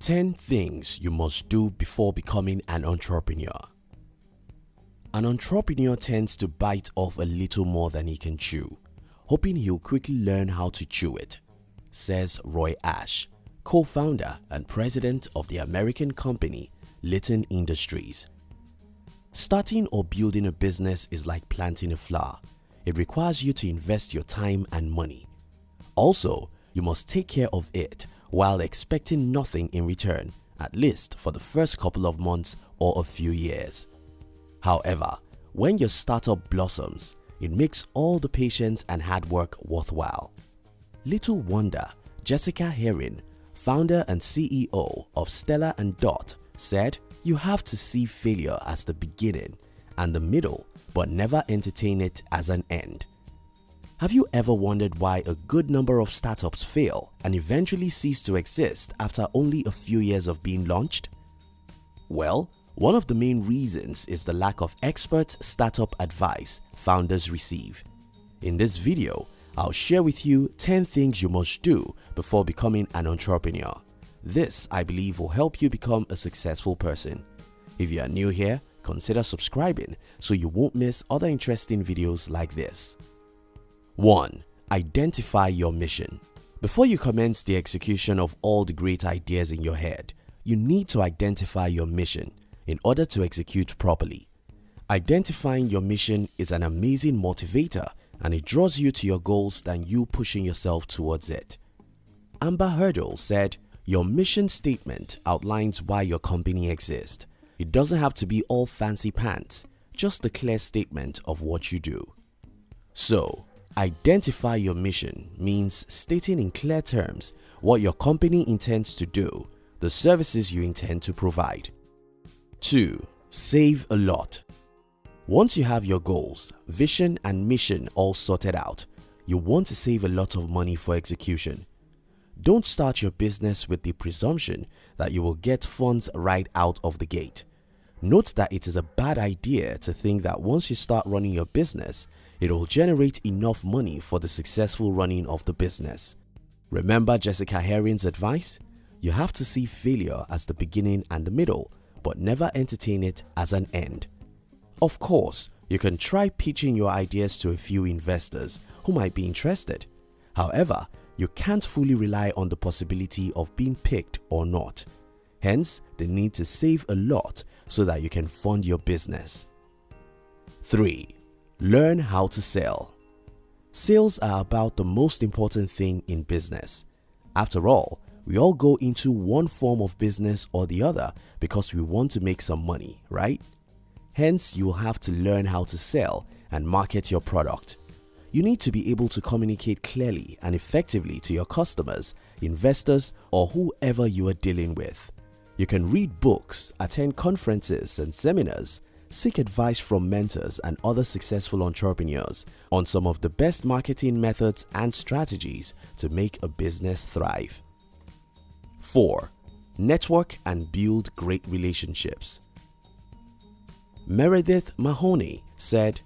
10 things you must do before becoming an entrepreneur. An entrepreneur tends to bite off a little more than he can chew, hoping he'll quickly learn how to chew it, says Roy Ash, co-founder and president of the American company Litton Industries. Starting or building a business is like planting a flower. It requires you to invest your time and money. Also, you must take care of it while expecting nothing in return, at least for the first couple of months or a few years. However, when your startup blossoms, it makes all the patience and hard work worthwhile. Little wonder, Jessica Herring, founder and CEO of Stella & Dot, said, "You have to see failure as the beginning and the middle, but never entertain it as an end." Have you ever wondered why a good number of startups fail and eventually cease to exist after only a few years of being launched? Well, one of the main reasons is the lack of expert startup advice founders receive. In this video, I'll share with you 10 things you must do before becoming an entrepreneur. This, I believe, will help you become a successful person. If you are new here, consider subscribing so you won't miss other interesting videos like this. 1. Identify your mission. Before you commence the execution of all the great ideas in your head, you need to identify your mission in order to execute properly. Identifying your mission is an amazing motivator, and it draws you to your goals than you pushing yourself towards it. Amber Hurdle said, "Your mission statement outlines why your company exists. It doesn't have to be all fancy pants, just a clear statement of what you do." So, identify your mission means stating in clear terms what your company intends to do, the services you intend to provide. 2. Save a lot. Once you have your goals, vision and mission all sorted out, you want to save a lot of money for execution. Don't start your business with the presumption that you will get funds right out of the gate. Note that it is a bad idea to think that once you start running your business, it will generate enough money for the successful running of the business. Remember Jessica Herring's advice? You have to see failure as the beginning and the middle, but never entertain it as an end. Of course, you can try pitching your ideas to a few investors who might be interested. However, you can't fully rely on the possibility of being picked or not. Hence, the need to save a lot so that you can fund your business. 3. Learn how to sell. Sales are about the most important thing in business. After all, we all go into one form of business or the other because we want to make some money, right? Hence, you will have to learn how to sell and market your product. You need to be able to communicate clearly and effectively to your customers, investors, or whoever you are dealing with. You can read books, attend conferences and seminars, seek advice from mentors and other successful entrepreneurs on some of the best marketing methods and strategies to make a business thrive. 4. Network and build great relationships. Meredith Mahoney said,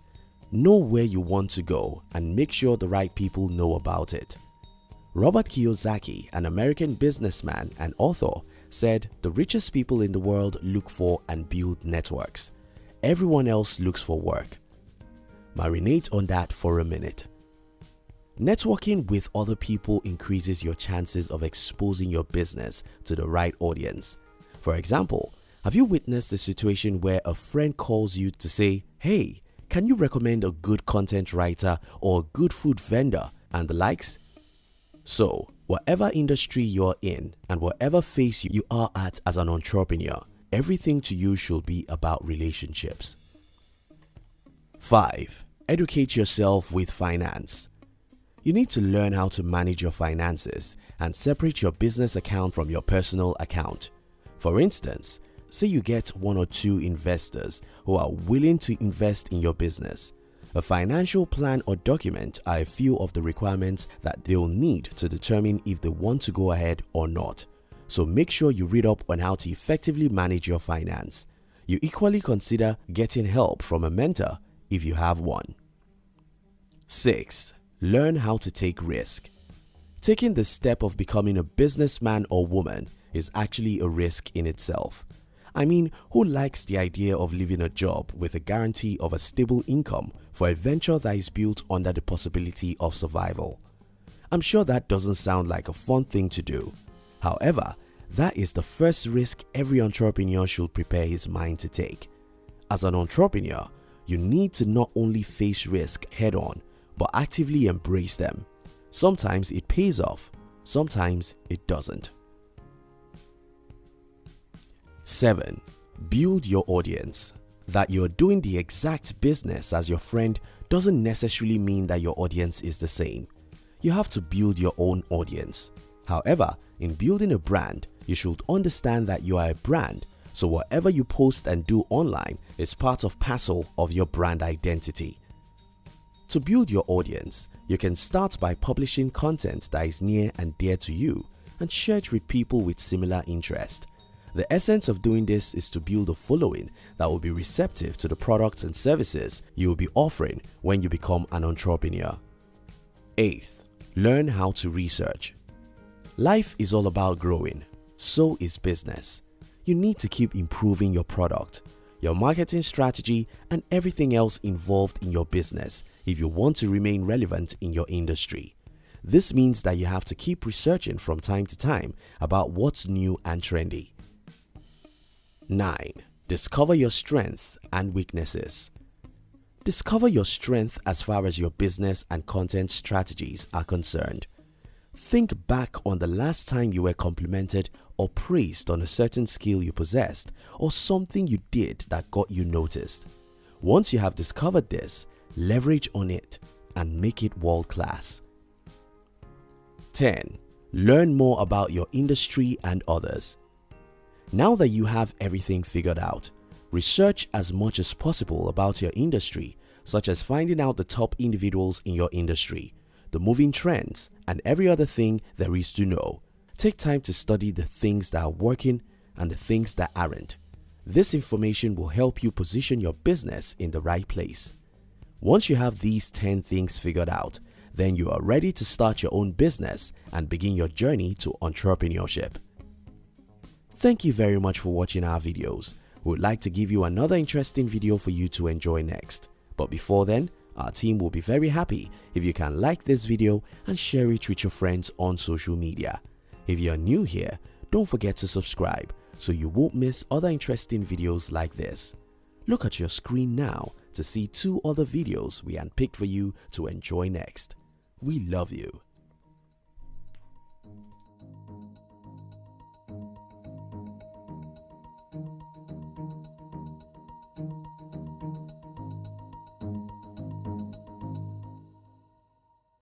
"Know where you want to go and make sure the right people know about it." Robert Kiyosaki, an American businessman and author, said, "The richest people in the world look for and build networks. Everyone else looks for work." Marinate on that for a minute. Networking with other people increases your chances of exposing your business to the right audience. For example, have you witnessed a situation where a friend calls you to say, "Hey, can you recommend a good content writer or a good food vendor," and the likes? So, whatever industry you're in and whatever phase you are at as an entrepreneur, everything to you should be about relationships. 5. Educate yourself with finance. You need to learn how to manage your finances and separate your business account from your personal account. For instance, say you get one or two investors who are willing to invest in your business. A financial plan or document are a few of the requirements that they'll need to determine if they want to go ahead or not. So make sure you read up on how to effectively manage your finance. You equally consider getting help from a mentor if you have one. 6. Learn how to take risk. Taking the step of becoming a businessman or woman is actually a risk in itself. I mean, who likes the idea of leaving a job with a guarantee of a stable income for a venture that is built under the possibility of survival? I'm sure that doesn't sound like a fun thing to do. However, that is the first risk every entrepreneur should prepare his mind to take. As an entrepreneur, you need to not only face risk head-on, but actively embrace them. Sometimes it pays off, sometimes it doesn't. 7. Build your audience. That you're doing the exact business as your friend doesn't necessarily mean that your audience is the same. You have to build your own audience. However, in building a brand, you should understand that you are a brand, so whatever you post and do online is part of parcel of your brand identity. To build your audience, you can start by publishing content that is near and dear to you and share it with people with similar interest. The essence of doing this is to build a following that will be receptive to the products and services you will be offering when you become an entrepreneur. 8. Learn how to research. Life is all about growing, so is business. You need to keep improving your product, your marketing strategy, and everything else involved in your business if you want to remain relevant in your industry. This means that you have to keep researching from time to time about what's new and trendy. 9. Discover your strengths and weaknesses. Discover your strength as far as your business and content strategies are concerned. Think back on the last time you were complimented or praised on a certain skill you possessed or something you did that got you noticed. Once you have discovered this, leverage on it and make it world-class. 10. Learn more about your industry and others. Now that you have everything figured out, research as much as possible about your industry, such as finding out the top individuals in your industry, the moving trends, and every other thing there is to know. Take time to study the things that are working and the things that aren't. This information will help you position your business in the right place. Once you have these 10 things figured out, then you are ready to start your own business and begin your journey to entrepreneurship. Thank you very much for watching our videos. We would like to give you another interesting video for you to enjoy next. But before then, our team will be very happy if you can like this video and share it with your friends on social media. If you are new here, don't forget to subscribe so you won't miss other interesting videos like this. Look at your screen now to see 2 other videos we handpicked for you to enjoy next. We love you.